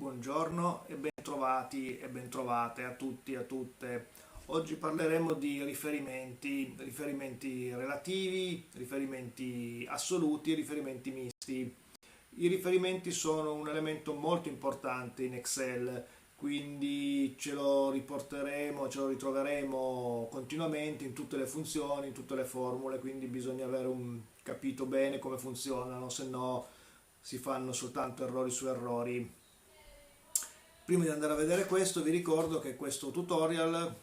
Buongiorno e bentrovati e bentrovate a tutti e a tutte. Oggi parleremo di riferimenti relativi, riferimenti assoluti e riferimenti misti. I riferimenti sono un elemento molto importante in Excel, quindi ce lo riporteremo, ce lo ritroveremo continuamente in tutte le funzioni, in tutte le formule, quindi bisogna avere capito bene come funzionano, se no si fanno soltanto errori su errori. Prima di andare a vedere questo, vi ricordo che questo tutorial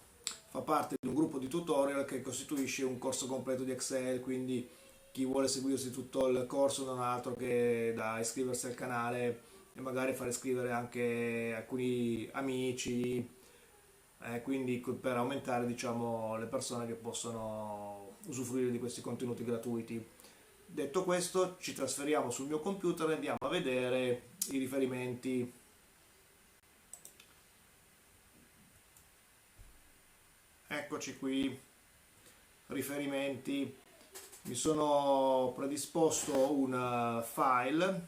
fa parte di un gruppo di tutorial che costituisce un corso completo di Excel, quindi chi vuole seguirsi tutto il corso non ha altro che da iscriversi al canale e magari far iscrivere anche alcuni amici, quindi per aumentare, diciamo, le persone che possono usufruire di questi contenuti gratuiti. Detto questo, ci trasferiamo sul mio computer e andiamo a vedere i riferimenti. Eccoci qui, riferimenti. Mi sono predisposto un file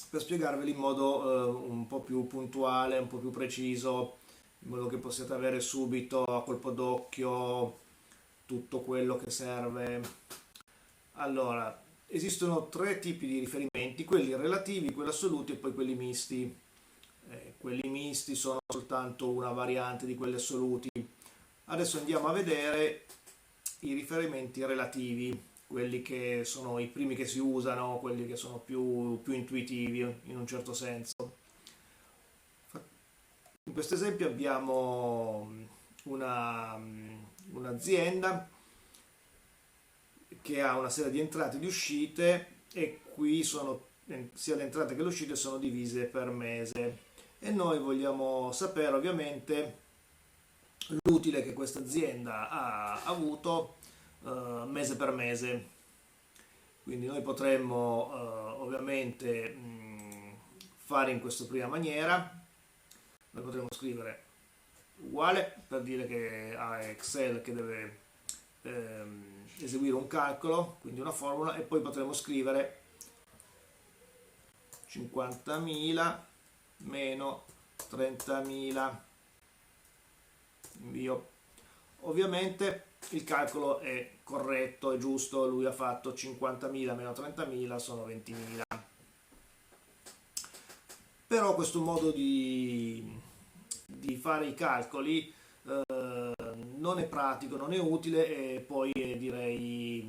per spiegarveli in modo un po' più puntuale, un po' più preciso, in modo che possiate avere subito a colpo d'occhio tutto quello che serve. Allora, esistono tre tipi di riferimenti: quelli relativi, quelli assoluti e poi quelli misti. Quelli misti sono soltanto una variante di quelli assoluti. Adesso andiamo a vedere i riferimenti relativi, quelli che sono i primi che si usano, quelli che sono più intuitivi in un certo senso. In questo esempio abbiamo una, un'azienda che ha una serie di entrate e di uscite e qui sono, sia le entrate che le uscite sono divise per mese e noi vogliamo sapere ovviamente l'utile che questa azienda ha avuto mese per mese. Quindi noi potremmo ovviamente fare in questa prima maniera. Noi potremmo scrivere uguale per dire che ha Excel che deve eseguire un calcolo, quindi una formula, e poi potremmo scrivere 50.000 meno 30.000, invio. Ovviamente il calcolo è corretto, è giusto, lui ha fatto 50.000 meno 30.000 sono 20.000. Però questo modo di fare i calcoli non è pratico, non è utile e poi direi,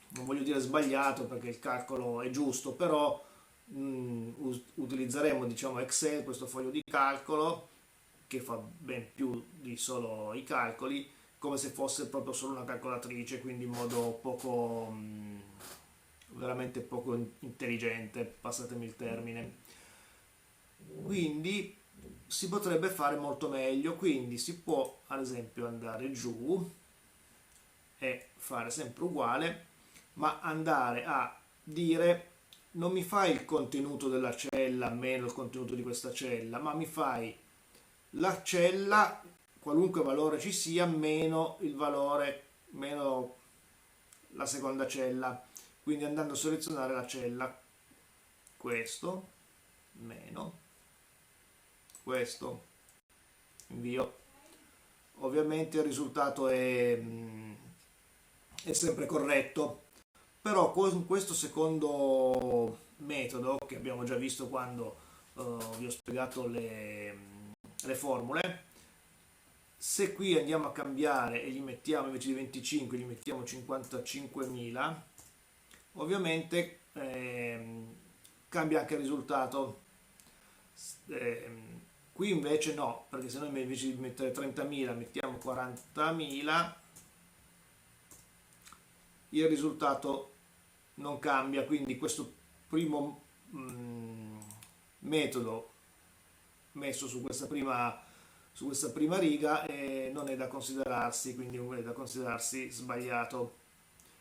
non voglio dire sbagliato perché il calcolo è giusto, però utilizzeremo, diciamo, Excel, questo foglio di calcolo che fa ben più di solo i calcoli, come se fosse proprio solo una calcolatrice, quindi in modo poco, veramente poco intelligente, passatemi il termine. Quindi si potrebbe fare molto meglio, quindi si può ad esempio andare giù e fare sempre uguale, ma andare a dire non mi fai il contenuto della cella meno il contenuto di questa cella, ma mi fai la cella, qualunque valore ci sia, meno il valore, meno la seconda cella. Quindi andando a selezionare la cella, questo, meno, questo, invio. Ovviamente il risultato è sempre corretto, però con questo secondo metodo che abbiamo già visto quando vi ho spiegato le formule, se qui andiamo a cambiare e gli mettiamo invece di 25 gli mettiamo 55.000, ovviamente cambia anche il risultato. Qui invece no, perché se noi invece di mettere 30.000 mettiamo 40.000, il risultato non cambia, quindi questo primo metodo messo su questa prima riga non è da considerarsi, quindi è da considerarsi sbagliato.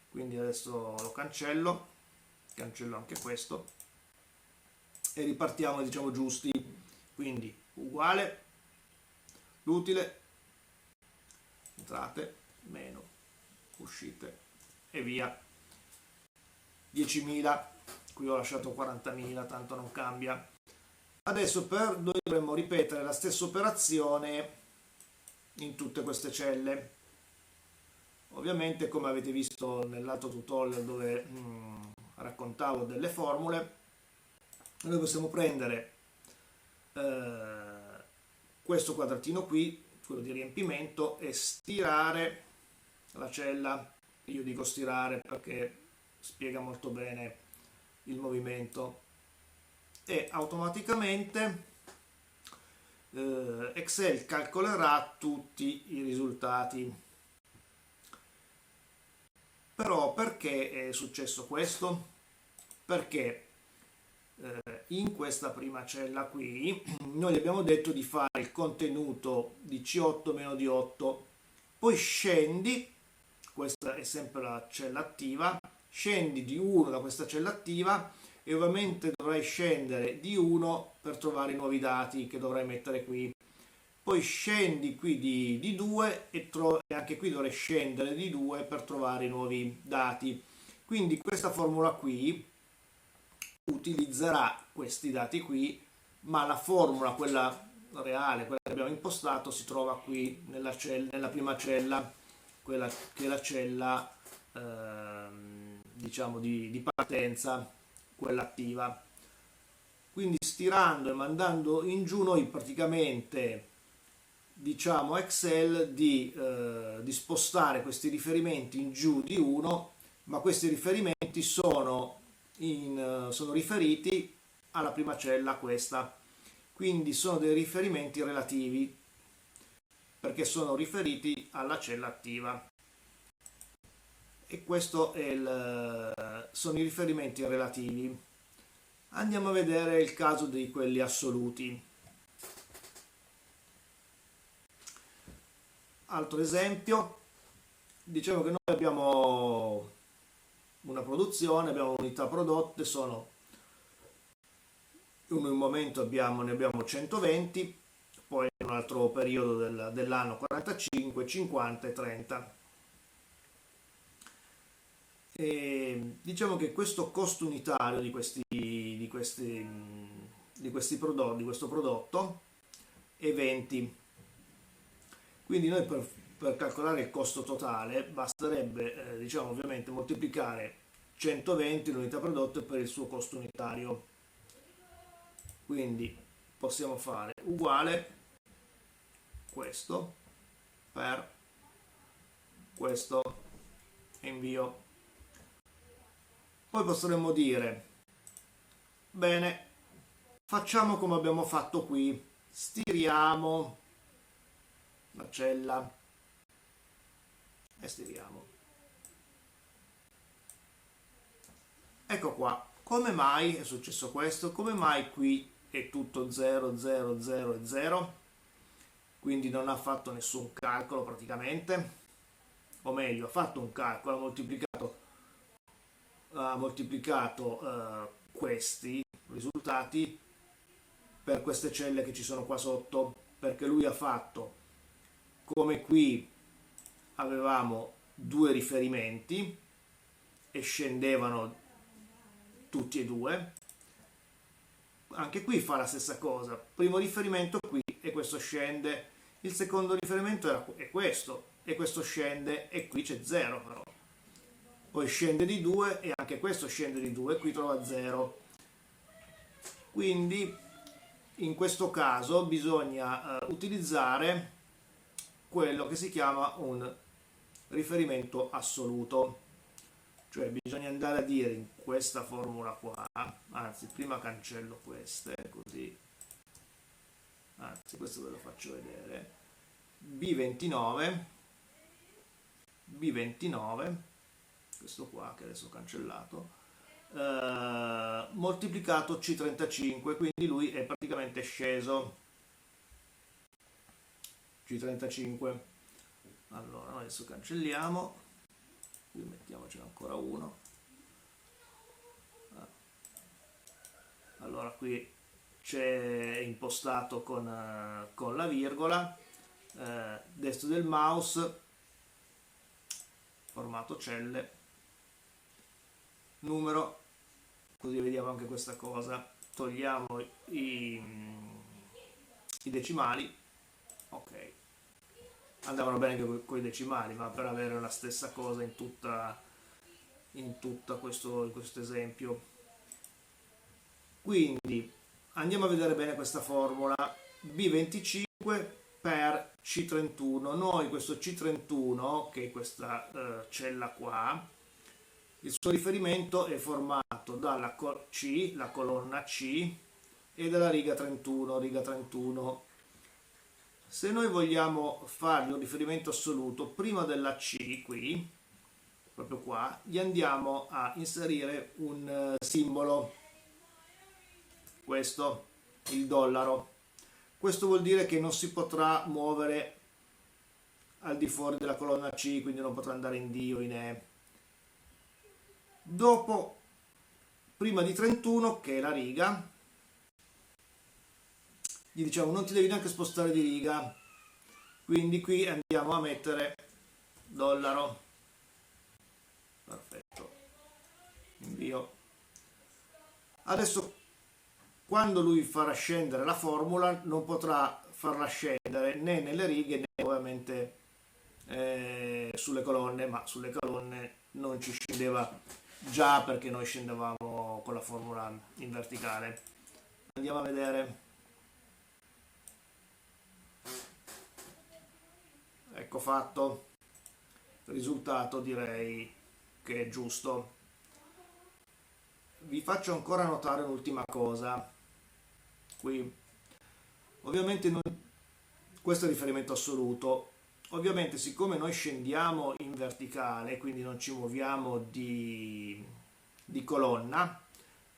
Quindi adesso lo cancello anche questo e ripartiamo, diciamo, giusti. Quindi uguale, l'utile, entrate, meno, uscite e via. 10.000, qui ho lasciato 40.000, tanto non cambia. Adesso noi dovremmo ripetere la stessa operazione in tutte queste celle. Ovviamente, come avete visto nell'altro tutorial dove raccontavo delle formule, noi possiamo prendere questo quadratino qui, quello di riempimento, e stirare la cella. Io dico stirare perché spiega molto bene il movimento, e automaticamente Excel calcolerà tutti i risultati. Però perché è successo questo? Perché in questa prima cella qui noi gli abbiamo detto di fare il contenuto di C8 meno di 8, poi scendi, questa è sempre la cella attiva, scendi di 1 da questa cella attiva e ovviamente dovrai scendere di 1 per trovare i nuovi dati che dovrai mettere qui. Poi scendi qui di 2 e anche qui dovrai scendere di 2 per trovare i nuovi dati. Quindi questa formula qui utilizzerà questi dati qui, ma la formula, quella reale, quella che abbiamo impostato, si trova qui nella prima cella, quella che è la cella diciamo di partenza, quella attiva. Quindi stirando e mandando in giù noi praticamente diciamo a Excel di spostare questi riferimenti in giù di 1, ma questi riferimenti sono riferiti alla prima cella, questa. Quindi sono dei riferimenti relativi perché sono riferiti alla cella attiva. E questo sono i riferimenti relativi. Andiamo a vedere il caso di quelli assoluti. Altro esempio, diciamo che noi abbiamo una produzione, abbiamo unità prodotte, in un momento ne abbiamo 120, poi in un altro periodo dell'anno 45, 50 e 30. E diciamo che questo costo unitario di questo prodotto è 20. Quindi noi per calcolare il costo totale basterebbe diciamo ovviamente moltiplicare 120 l'unità prodotte per il suo costo unitario. Quindi possiamo fare uguale questo per questo e invio. Poi potremmo dire, bene, facciamo come abbiamo fatto qui, stiriamo la cella e stiriamo. Ecco qua, come mai è successo questo? Come mai qui è tutto 0, 0, 0 e 0? Quindi non ha fatto nessun calcolo praticamente, o meglio, ha fatto un calcolo, ha moltiplicato questi risultati per queste celle che ci sono qua sotto, perché lui ha fatto, come qui avevamo due riferimenti e scendevano tutti e due, anche qui fa la stessa cosa. Primo riferimento qui e questo scende, il secondo riferimento è questo e questo scende e qui c'è 0 però. Poi scende di 2 e anche questo scende di 2 e qui trova 0. Quindi in questo caso bisogna utilizzare quello che si chiama un riferimento assoluto, cioè bisogna andare a dire in questa formula qua, anzi prima cancello queste così, anzi questo ve lo faccio vedere, B29, questo qua che adesso ho cancellato, moltiplicato C35, quindi lui è praticamente sceso. C35. Allora adesso cancelliamo, qui mettiamocene ancora uno. Allora qui c'è impostato con la virgola, destro del mouse, formato celle, numero, così vediamo anche questa cosa. togliamo i decimali, ok, andavano bene anche con i decimali, ma per avere la stessa cosa in questo esempio. Quindi andiamo a vedere bene questa formula. B25 per C31. Noi questo C31, che è questa cella qua, il suo riferimento è formato dalla C, la colonna C, e dalla riga 31, riga 31. Se noi vogliamo fargli un riferimento assoluto prima della C, qui, proprio qua, gli andiamo a inserire un simbolo, questo, il dollaro. Questo vuol dire che non si potrà muovere al di fuori della colonna C, quindi non potrà andare in D o in E. Dopo, prima di 31, che è la riga, gli diciamo non ti devi neanche spostare di riga, quindi qui andiamo a mettere dollaro. Perfetto, invio. Adesso quando lui farà scendere la formula non potrà farla scendere né nelle righe né ovviamente sulle colonne, ma sulle colonne non ci scendeva già perché noi scendevamo con la formula in verticale. Andiamo a vedere. Ecco fatto. Il risultato direi che è giusto. Vi faccio ancora notare un'ultima cosa. Qui ovviamente questo è il riferimento assoluto. Ovviamente siccome noi scendiamo in verticale, quindi non ci muoviamo di colonna,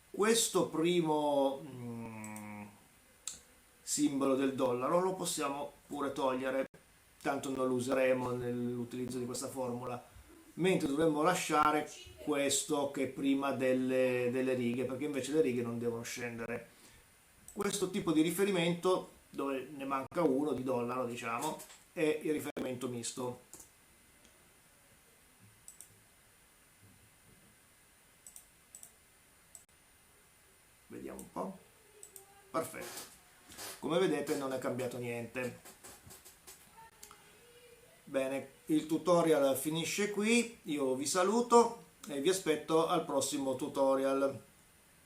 questo primo simbolo del dollaro lo possiamo pure togliere, tanto non lo useremo nell'utilizzo di questa formula, mentre dovremmo lasciare questo che è prima delle righe, perché invece le righe non devono scendere. Questo tipo di riferimento, dove ne manca uno di dollaro, diciamo, è il riferimento misto. Vediamo un po'. Perfetto. Come vedete non è cambiato niente. Bene, il tutorial finisce qui. Io vi saluto e vi aspetto al prossimo tutorial.